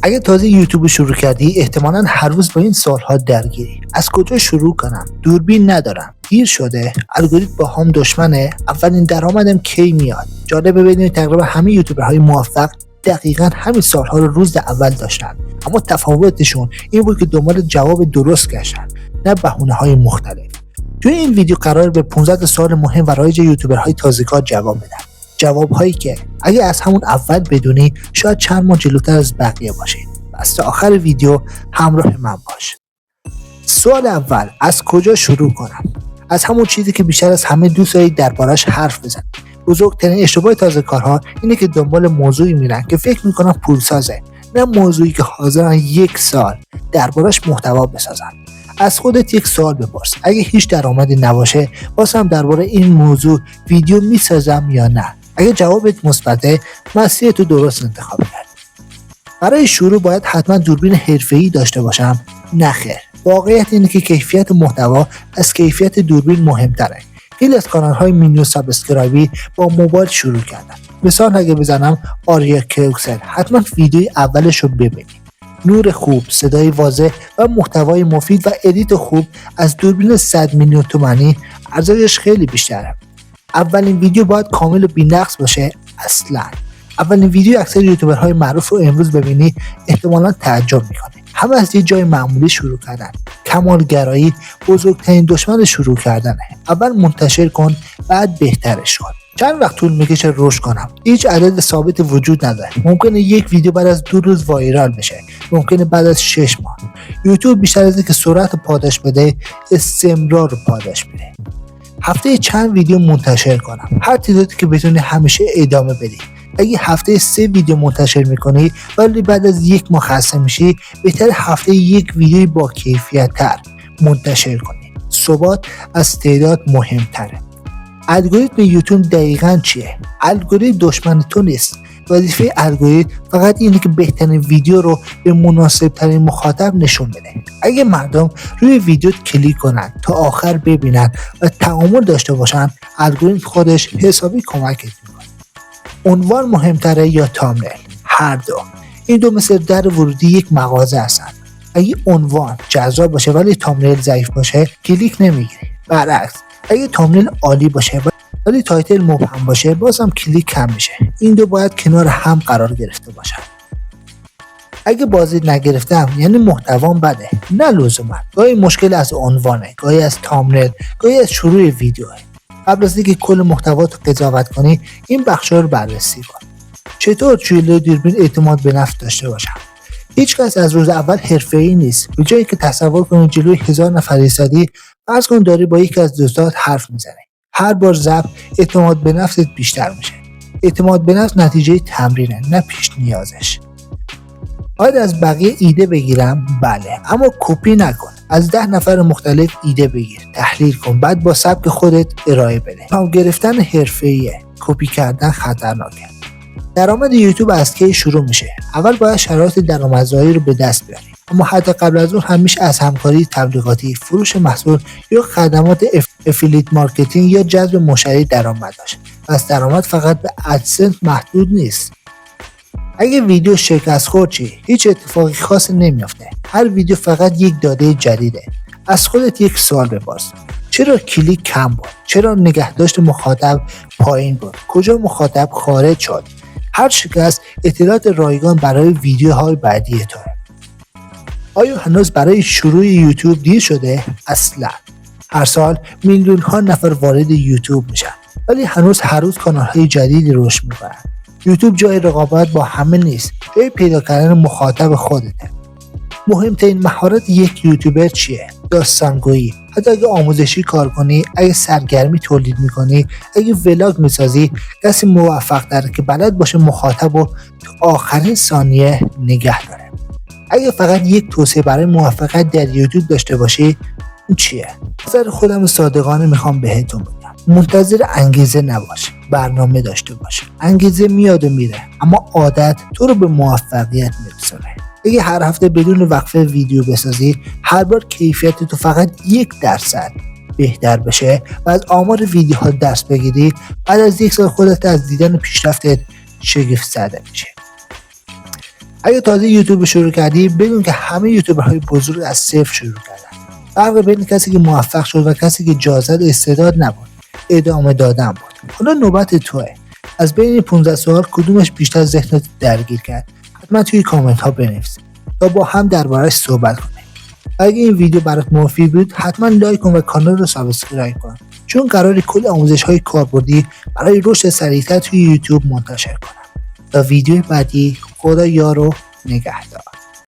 اگه تازه یوتیوب شروع کردی احتمالاً هر روز با این سوال‌ها درگیری. از کجا شروع کنم؟ دوربین ندارم. دیر شده. الگوریتم با هم دشمنه. اولین درآمدم کی میاد؟ جالبه بدونید تقریبا همه یوتیوبرهای موفق دقیقاً همین سوال‌ها رو روز اول داشتن. اما تفاوتشون این بود که دنبال جواب درست گشتن، نه بهونه‌های مختلف. توی این ویدیو قرار به 15 سوال مهم و رایج یوتیوبرهای تازه‌کار جواب بدم. جواب‌هایی که اگه از همون اول بدونی شاید چند ماه جلوتر از بقیه باشی. پس تا آخر ویدیو همراه من باش. سوال اول، از کجا شروع کنم؟ از همون چیزی که بیشتر از همه دوست دارید دربارش حرف بزنید. بزرگترین اشتباه تازه‌کارها اینه که دنبال موضوعی میرن که فکر میکنن پولسازه، نه موضوعی که حاضرن 1 سال دربارش محتوا بسازن. از خودت یک سوال بپرس، اگه هیچ درآمدی نباشه واسم درباره این موضوع ویدیو میسازم یا نه؟ اگه جوابت مثبته، مسیرتو درست انتخاب کرد. برای شروع باید حتما دوربین حرفه‌ای داشته باشم؟ نه خیر. واقعیت اینه که کیفیت محتوا از کیفیت دوربین مهمتره. خیلی از کانال‌های مینی و سابسکرایبی با موبایل شروع کردن. مثال اگه بزنم آریا کوکسل، حتما ویدیوی اولش رو ببینید. نور خوب، صدای واضح و محتوای مفید و ادیت خوب از دوربین 100 میلیون تومانی ارزشش خیلی بیشتره. اولین ویدیو باید کامل و بی‌نقص باشه. اصلا اولین ویدیو اکثر یوتیوبرهای معروف رو امروز ببینی احتمالاً تعجب میکنه. همه از یه جای معمولی شروع کردن. کمالگرایی بزرگترین دشمن شروع کردنه. اول منتشر کن، بعد بهترش کن. چند وقت طول میکشه رشد کنم؟ هیچ عدد ثابت وجود نداره. ممکنه یک ویدیو بعد از 2 روز وایرال بشه، ممکنه بعد از 6 ماه. یوتیوب بیشتر از اینکه سرعت پاداش بده، استمرار رو پاداش میده. هفته چند ویدیو منتشر کنم؟ هر تعدادی که بتونی همیشه ادامه بدی. اگه هفته 3 ویدیو منتشر میکنی ولی بعد از 1 ماه خسته میشی، بهتر هفته 1 ویدیو با کیفیت تر منتشر کنی. ثبات از تعداد مهمتره. الگوریتم یوتیوب دقیقاً چیه؟ الگوریتم دشمن تو نیست. وظیفه الگوریتم فقط اینه که بهترین ویدیو رو به مناسب ترین مخاطب نشون بده. اگه مردم روی ویدیو کلیک کنن تا آخر ببینن و تعامل داشته باشن، الگوریتم خودش حسابی کمکت میکنه. عنوان مهمتره یا تامنیل؟ هر دو. این دو مثل در ورودی یک مغازه هستن. اگه عنوان جذاب باشه ولی تامنیل ضعیف باشه، کلیک نمیگیری. برعکس، اگه تامنیل عالی باشه ولی تایتل مبهم باشه، بازم کلیک کم میشه. این دو باید کنار هم قرار گرفته باشن. اگه بازی نگرفتم یعنی محتوام بده؟ نه لزوما. گاهی مشکل از عنوانه، گاهی از تامنیل، گاهی از شروع ویدیوه. قبل از اینکه کل محتوا رو قضاوت کنی، این بخشا رو بررسی کن. چطور جلوی دوربین اعتماد به نفس داشته باشم؟ هیچ کس از روز اول حرفه‌ای نیست. به جایی که تصور کنی جلوی 1000 نفر ایستادی، فرض کن داری با یکی از دوستات حرف میزنی. هر بار ضبط اعتماد به نفست بیشتر میشه. اعتماد به نفس نتیجه تمرینه، نه پیش نیازش. باید از بقیه ایده بگیرم؟ بله، اما کپی نکن. از 10 نفر مختلف ایده بگیر، تحلیل کن، بعد با سبک خودت ارائه بده. کام گرفتن حرفه‌ایه، کپی کردن خطرناکه. درآمد یوتیوب از کی شروع میشه؟ اول باید شرایط درآمدزایی رو به دست بیاری. اما حتی قبل از اون همیشه از همکاری تبلیغاتی، فروش محصول یا خدمات افیلیت مارکتینگ یا جذب مشتری درآمد داشت. پس درآمد فقط به ادسنس محدود نیست. اگه ویدیو شکست خورد چی؟ هیچ اتفاقی خاصی نمیافته. هر ویدیو فقط یک داده جدیده. از خودت یک سوال بپرس. چرا کلیک کم بود؟ چرا نگهداشت مخاطب پایین بود؟ کجا مخاطب خارج شد؟ هر شکست اطلاعات رایگان برای ویدیوهای بعدی توه. آیا هنوز برای شروع یوتیوب دیر شده؟ اصلا. هر سال میلیون ها نفر وارد یوتیوب میشن، ولی هنوز هر روز کانال های جدیدی رشد میکنن. یوتیوب جای رقابت با همه نیست، جای پیدا کردن مخاطب خودته. مهمترین مهارت یک یوتیوبر چیه؟ داستانگویی. حتی اگه آموزشی کار کنی، اگه سرگرمی تولید میکنی، اگه ولاگ میسازی، کسی موفق داره که بلد باشه مخاطب رو تا آخرین ثانیه نگه داره. اگه فقط یک توصیه برای موفقیت در یوتیوب داشته باشی، اون چیه؟ نظر خودم صادقانه میخوام بهتون بگم. منتظر انگیزه نباش، برنامه داشته باش. انگیزه میاد و میره، اما عادت تو رو به موفقیت میرسونه. اگه هر هفته بدون وقفه ویدیو بسازی، هر بار کیفیت تو فقط 1% بهتر بشه و از آمار ویدیوها دست بگیری، بعد از 1 سال خودت از دیدن پیشرفتت شگفت زده میشه. اگه تازه یوتیوب شروع کردی بدون که همه یوتیوبرهای بزرگ از صفر شروع کردن. فرق بین کسی که موفق شد و کسی که جازت استعداد نبود ادامه دادن بود. حالا نوبت توه. از بین 15 سوال کدومش بیشتر ذهنت درگیر کرد؟ حتما توی کامنت ها بنویس تا با هم درباره‌اش صحبت کنیم. اگه این ویدیو برات مفید بود حتما لایک کن و کانال رو سابسکرایب کن، چون قراره کلی آموزش‌های کاربردی برای رشد سریعتر توی یوتیوب منتشر کنم. تا ویدیو بعدی، خدا یار و نگهدار.